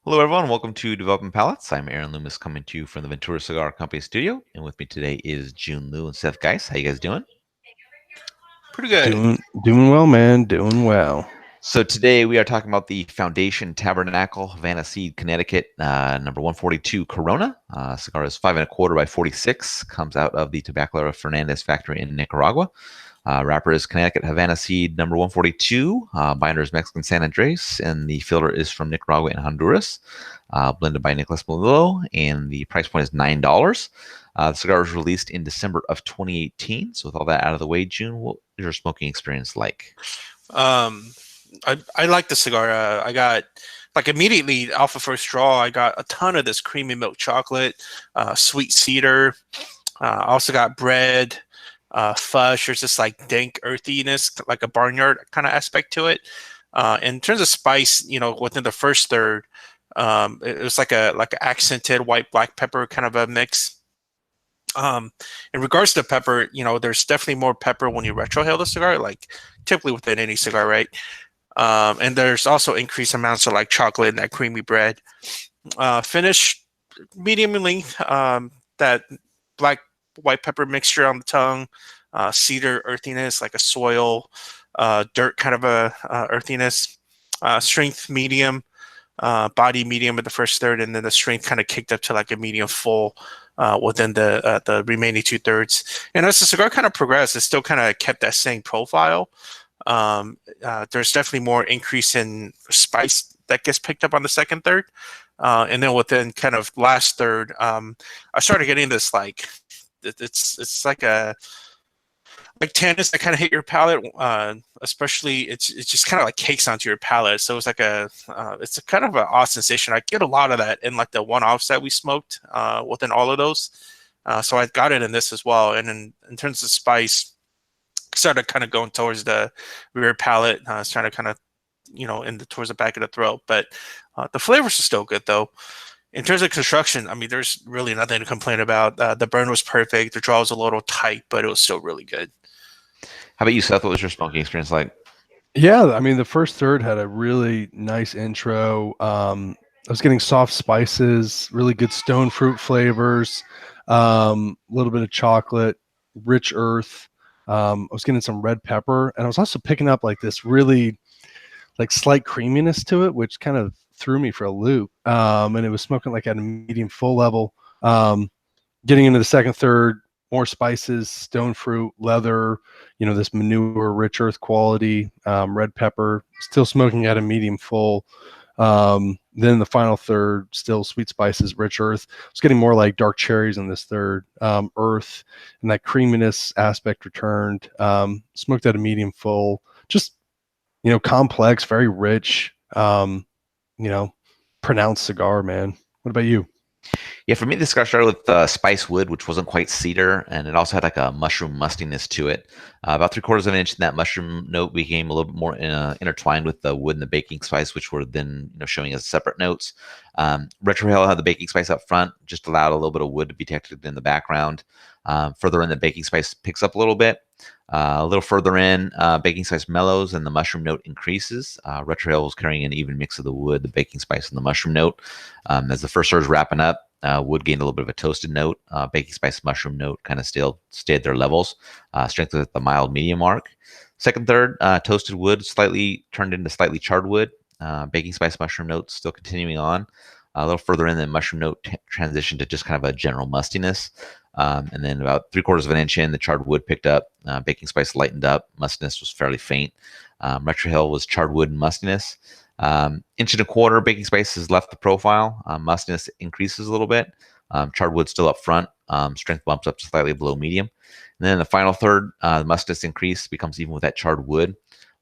Hello, everyone. Welcome to Developing Palates. I'm Aaron Loomis coming to you from the Ventura Cigar Company studio. And with me today is Jiunn Liu and Seth Geis. How you guys doing? Pretty good. Doing well, man. Doing well. So today we are talking about the Foundation Tabernacle Havana Seed, Connecticut, number 142 Corona. Cigar is 5 1/4 by 46. Comes out of the Tabernacle Fernandez factory in Nicaragua. Wrapper is Connecticut Havana Seed number 142. Binder is Mexican San Andres, and the filler is from Nicaragua and Honduras. Blended by Nicholas Malillo, and the price point is $9. The cigar was released in December of 2018. So with all that out of the way, June, what is your smoking experience like? Um, I like the cigar. I got like immediately off the first draw. I got a ton of this creamy milk chocolate, sweet cedar. Also got bread, fudge. There's this like dank earthiness, like a barnyard kind of aspect to it. In terms of spice, within the first third, it was like a accented white black pepper kind of a mix. Um, in regards to pepper, there's definitely more pepper when you retrohale the cigar, like typically within any cigar, right? And there's also increased amounts of like chocolate and that creamy bread. Finish medium in length. That black white pepper mixture on the tongue, cedar earthiness, like a soil, dirt kind of a earthiness. Strength medium, body medium at the first third, and then the strength kind of kicked up to like a medium full within the remaining 2/3. And as the cigar kind of progressed, it still kind of kept that same profile. There's definitely more increase in spice that gets picked up on the second third. And then within kind of last third, I started getting this like it's like tannins that kind of hit your palate. Especially it's just kind of like cakes onto your palate. So it's like it's a kind of an odd sensation. I get a lot of that in like the one-offs that we smoked within all of those. So I got it in this as well. And in terms of spice, started kind of going towards the rear palate. It's trying to kind of towards the back of the throat. But the flavors are still good though. In terms of construction, I mean, there's really nothing to complain about. The burn was perfect. The draw was a little tight, but it was still really good. How about you, Seth? What was your smoking experience like? Yeah, I mean, the first third had a really nice intro. I was getting soft spices, really good stone fruit flavors, a little bit of chocolate, rich earth. I was getting some red pepper, and I was also picking up like this really like slight creaminess to it, which kind of threw me for a loop. And it was smoking like at a medium full level. Getting into the second third, more spices, stone fruit, leather, this manure, rich earth quality, red pepper, still smoking at a medium full. Then the final third, still sweet spices, rich earth. It's getting more like dark cherries in this third, earth, and that creaminess aspect returned. Smoked at a medium full, just complex, very rich, you know, pronounced cigar, man. What about you? Yeah, for me, this cigar started with spice wood, which wasn't quite cedar, and it also had like a mushroom mustiness to it. About 3/4 of an inch, and that mushroom note became a little bit more intertwined with the wood and the baking spice, which were then showing as separate notes. Retrohale had the baking spice up front, just allowed a little bit of wood to be detected in the background. Further in, the baking spice picks up a little bit. A little further in, baking spice mellows and the mushroom note increases. Retrohale was carrying an even mix of the wood, the baking spice, and the mushroom note. As the first surge wrapping up, wood gained a little bit of a toasted note. Baking spice mushroom note kind of still stayed their levels. Strength at the mild medium mark. Second third, toasted wood slightly turned into slightly charred wood. Baking spice mushroom note still continuing on. A little further in, the mushroom note transitioned to just kind of a general mustiness. And then about 3/4 of an inch in, the charred wood picked up. Baking spice lightened up. Mustiness was fairly faint. Retrohale was charred wood and mustiness. 1.25 inches, baking spice has left the profile. Mustiness increases a little bit. Charred wood still up front. Strength bumps up to slightly below medium. And then the final third, the mustiness increase becomes even with that charred wood.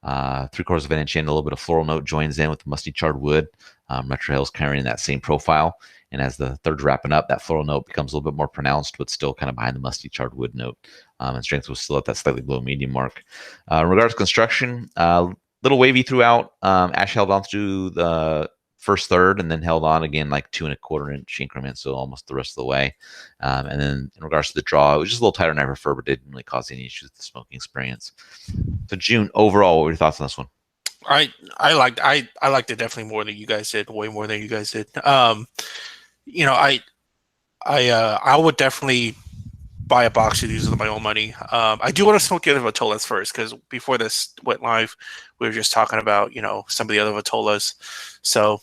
3/4 of an inch in, a little bit of floral note joins in with the musty charred wood. Retrohale is carrying that same profile. And as the third's wrapping up, that floral note becomes a little bit more pronounced, but still kind of behind the musty charred wood note. And strength was still at that slightly below medium mark. In regards to construction, little wavy throughout. Ash held on through the first third and then held on again like 2.25 inch increments, so almost the rest of the way. And then in regards to the draw, it was just a little tighter than I prefer, but didn't really cause any issues with the smoking experience. So June, overall, what were your thoughts on this one? I liked it definitely more than you guys did, way more than you guys did. You know, I would definitely buy a box of these with my own money. I do want to smoke the other Vitolas first because before this went live, we were just talking about some of the other Vitolas. So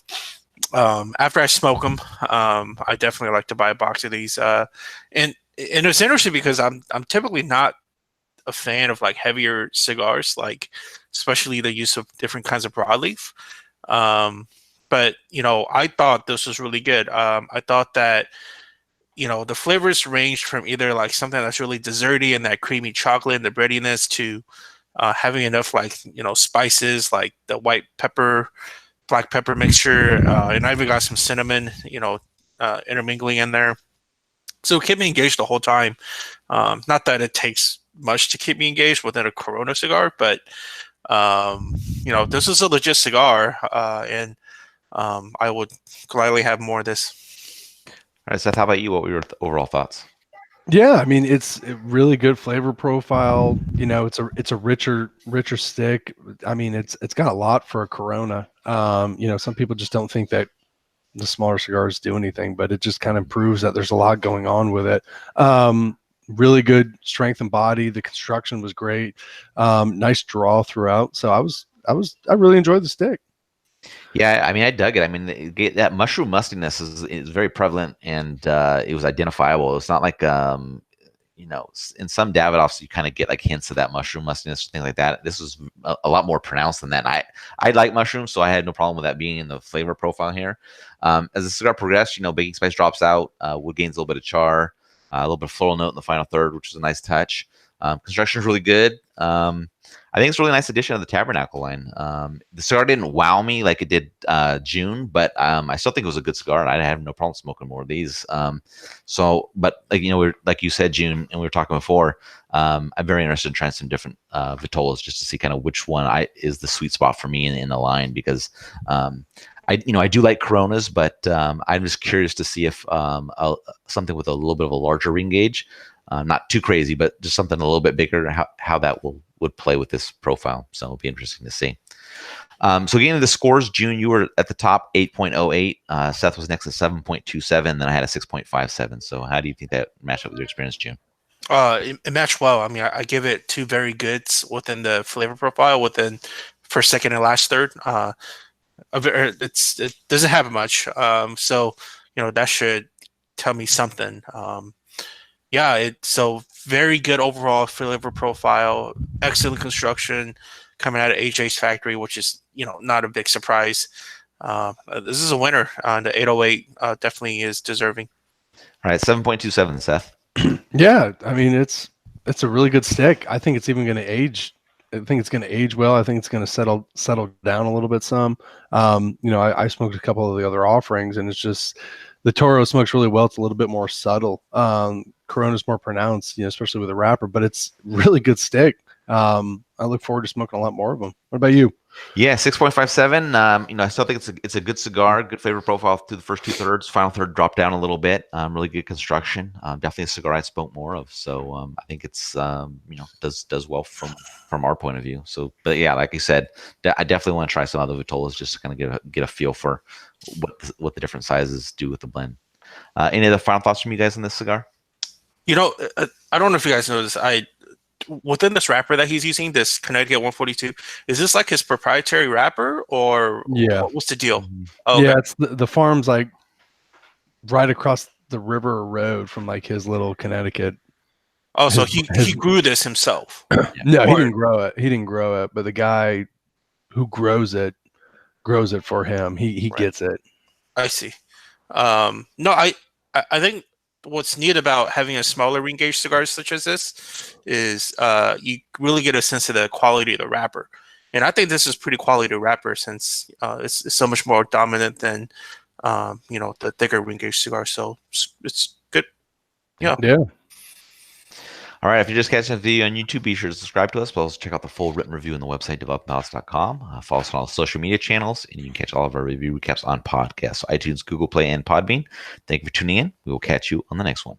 after I smoke them, I definitely like to buy a box of these. And it's interesting because I'm typically not a fan of like heavier cigars, like especially the use of different kinds of broadleaf. But I thought this was really good. I thought that the flavors ranged from either like something that's really desserty and that creamy chocolate and the breadiness to having enough like spices like the white pepper, black pepper mixture, and I even got some cinnamon, intermingling in there. So it kept me engaged the whole time. Not that it takes much to keep me engaged within a Corona cigar, but this is a legit cigar, and I would gladly have more of this. All right, Seth, how about you? What were your overall thoughts? Yeah, I mean it's a really good flavor profile. It's a richer stick. I mean it's got a lot for a Corona. Some people just don't think that the smaller cigars do anything, but it just kind of proves that there's a lot going on with it. Really good strength and body. The construction was great. Nice draw throughout. So I really enjoyed the stick. Yeah, I mean, I dug it. I mean, that mushroom mustiness is very prevalent, and it was identifiable. It's not like in some Davidoffs you kind of get like hints of that mushroom mustiness, things like that. This was a lot more pronounced than that. And I like mushrooms, so I had no problem with that being in the flavor profile here. As the cigar progressed, baking spice drops out, wood gains a little bit of char, a little bit of floral note in the final third, which is a nice touch. Construction is really good. I think it's a really nice addition of the Tabernacle line. The cigar didn't wow me like it did Jiunn, but I still think it was a good cigar, and I have no problem smoking more of these. But like you said, Jiunn, and we were talking before, I'm very interested in trying some different Vitolas just to see kind of which one is the sweet spot for me in the line, because I do like Coronas, but I'm just curious to see if something with a little bit of a larger ring gauge, not too crazy, but just something a little bit bigger, how that would play with this profile. So it'll be interesting to see. So getting to the scores, Jiunn, you were at the top, 8.08. Seth was next at 7.27. Then I had a 6.57. So how do you think that matched up with your experience, Jiunn? It matched well. I mean, I give it two very goods within the flavor profile within first, second, and last third. It doesn't have much, so that should tell me something. So very good overall flavor profile, excellent construction coming out of AJ's factory, which is not a big surprise. This is a winner. The 808 definitely is deserving. All right, 7.27, Seth. Yeah, I mean it's a really good stick. I think it's even going to age. I think it's going to age well. I think it's going to settle down a little bit some. I smoked a couple of the other offerings, and it's just the Toro smokes really well. It's a little bit more subtle. Corona's more pronounced, especially with a wrapper, but it's really good stick. I look forward to smoking a lot more of them. What about you? Yeah, 6.57. I still think it's a good cigar, good flavor profile through the first two thirds. Final third dropped down a little bit. Really good construction. Definitely a cigar I'd smoke more of. So I think it's does well from our point of view. So, but yeah, like you said, I definitely want to try some other Vitolas just to kind of get a feel for what the different sizes do with the blend. Any other final thoughts from you guys on this cigar? I don't know if you guys know this. Within this wrapper that he's using, this Connecticut 142, is this like his proprietary wrapper, or what's the deal? Oh, yeah, it's the farm's like right across the river or road from like his little Connecticut. Oh, so he grew this himself? No, he didn't grow it. He didn't grow it, but the guy who grows it for him. He gets it. I see. No, I think what's neat about having a smaller ring gauge cigar such as this is you really get a sense of the quality of the wrapper, and I think this is pretty quality wrapper since it's so much more dominant than the thicker ring gauge cigar. So it's good. Yeah. All right, if you're just catching the video on YouTube, be sure to subscribe to us, but also check out the full written review on the website, developingpalates.com. Follow us on all social media channels, and you can catch all of our review recaps on podcasts, so iTunes, Google Play, and Podbean. Thank you for tuning in. We will catch you on the next one.